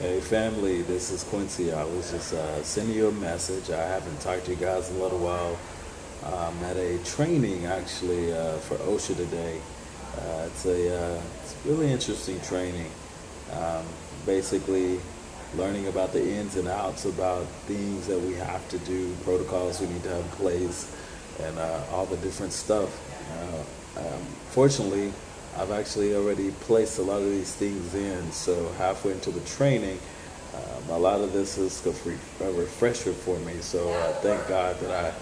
Hey family, this is Quincy. I was just sending you a message. I haven't talked to you guys in a little while. I'm at a training actually for OSHA today. It's really interesting training. Um, Basically, learning about the ins and outs about things that we have to do, protocols we need to have in place, and all the different stuff. Fortunately, I've actually already placed a lot of these things in, so halfway into the training, a lot of this is a refresher for me. So thank God that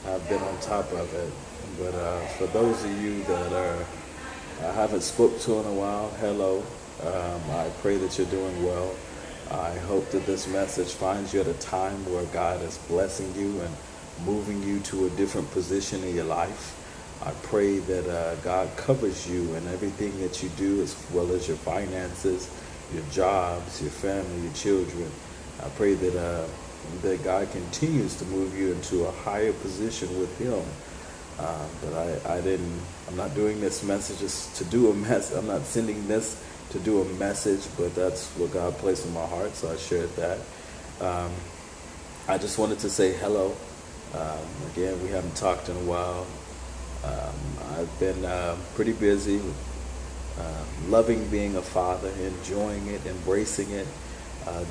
I've been on top of it. But for those of you that I haven't spoke to in a while, hello. I pray that you're doing well. I hope that this message finds you at a time where God is blessing you and moving you to a different position in your life. I pray that God covers you in everything that you do, as well as your finances, your jobs, your family, your children. I pray that God continues to move you into a higher position with Him. I'm not doing this message just to do a mess. I'm not sending this to do a message, but that's what God placed in my heart, so I shared that. I just wanted to say hello. Again, we haven't talked in a while. I've been pretty busy, loving being a father, enjoying it, embracing it,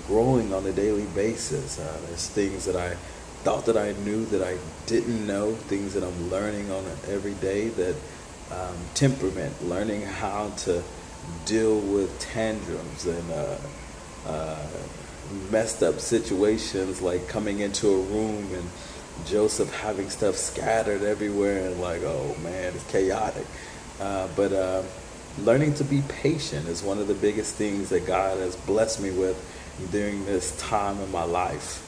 growing on a daily basis. There's things that I thought that I knew that I didn't know, things that I'm learning on it every day, that temperament, learning how to deal with tantrums and messed up situations, like coming into a room and Joseph having stuff scattered everywhere and like, oh man, it's chaotic. But learning to be patient is one of the biggest things that God has blessed me with during this time in my life.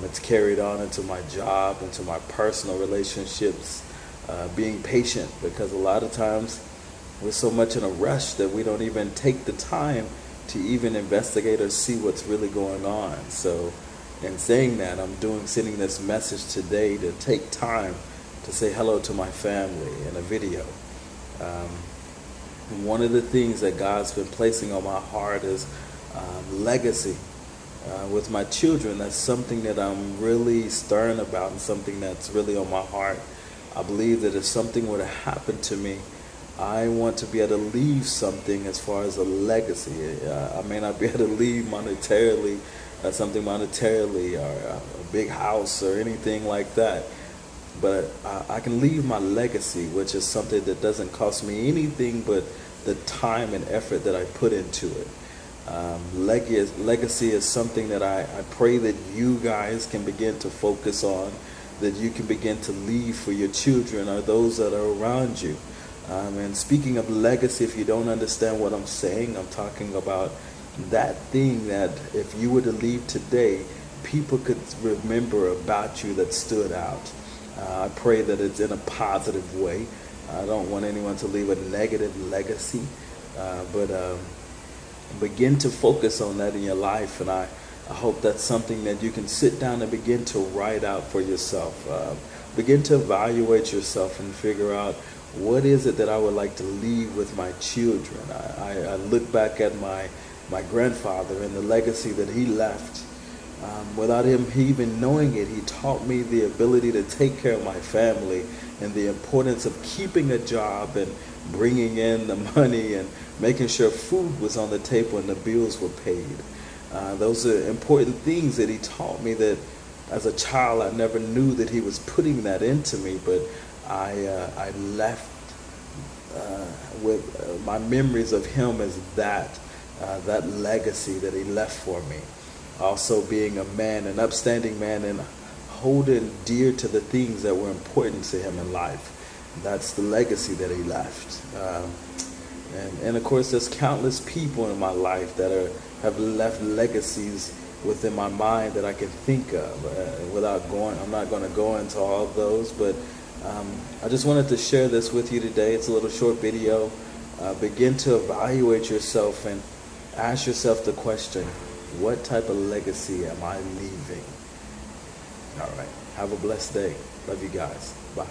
It's carried on into my job, into my personal relationships, being patient, because a lot of times we're so much in a rush that we don't even take the time to even investigate or see what's really going on. So in saying that, sending this message today to take time to say hello to my family in a video. One of the things that God's been placing on my heart is legacy. With my children, that's something that I'm really stern about and something that's really on my heart. I believe that if something were to happen to me, I want to be able to leave something as far as a legacy. I may not be able to leave monetarily, something monetarily, or a big house or anything like that. But I can leave my legacy, which is something that doesn't cost me anything but the time and effort that I put into it. Legacy is something that I pray that you guys can begin to focus on, that you can begin to leave for your children or those that are around you. And speaking of legacy, if you don't understand what I'm saying, I'm talking about that thing that if you were to leave today, people could remember about you that stood out. I pray that it's in a positive way. I don't want anyone to leave a negative legacy, but begin to focus on that in your life. And I hope that's something that you can sit down and begin to write out for yourself. Begin to evaluate yourself and figure out, what is it that I would like to leave with my children? I look back at my grandfather and the legacy that he left. Without him even knowing it, he taught me the ability to take care of my family and the importance of keeping a job and bringing in the money and making sure food was on the table and the bills were paid. Those are important things that he taught me that as a child I never knew that he was putting that into me, but I left with my memories of him as that legacy that he left for me. Also being a man, an upstanding man, and holding dear to the things that were important to him in life. That's the legacy that he left. And of course, there's countless people in my life that have left legacies within my mind that I can think of. I'm not going to go into all of those, but I just wanted to share this with you today. It's a little short video. Begin to evaluate yourself and ask yourself the question, what type of legacy am I leaving? All right. Have a blessed day. Love you guys. Bye.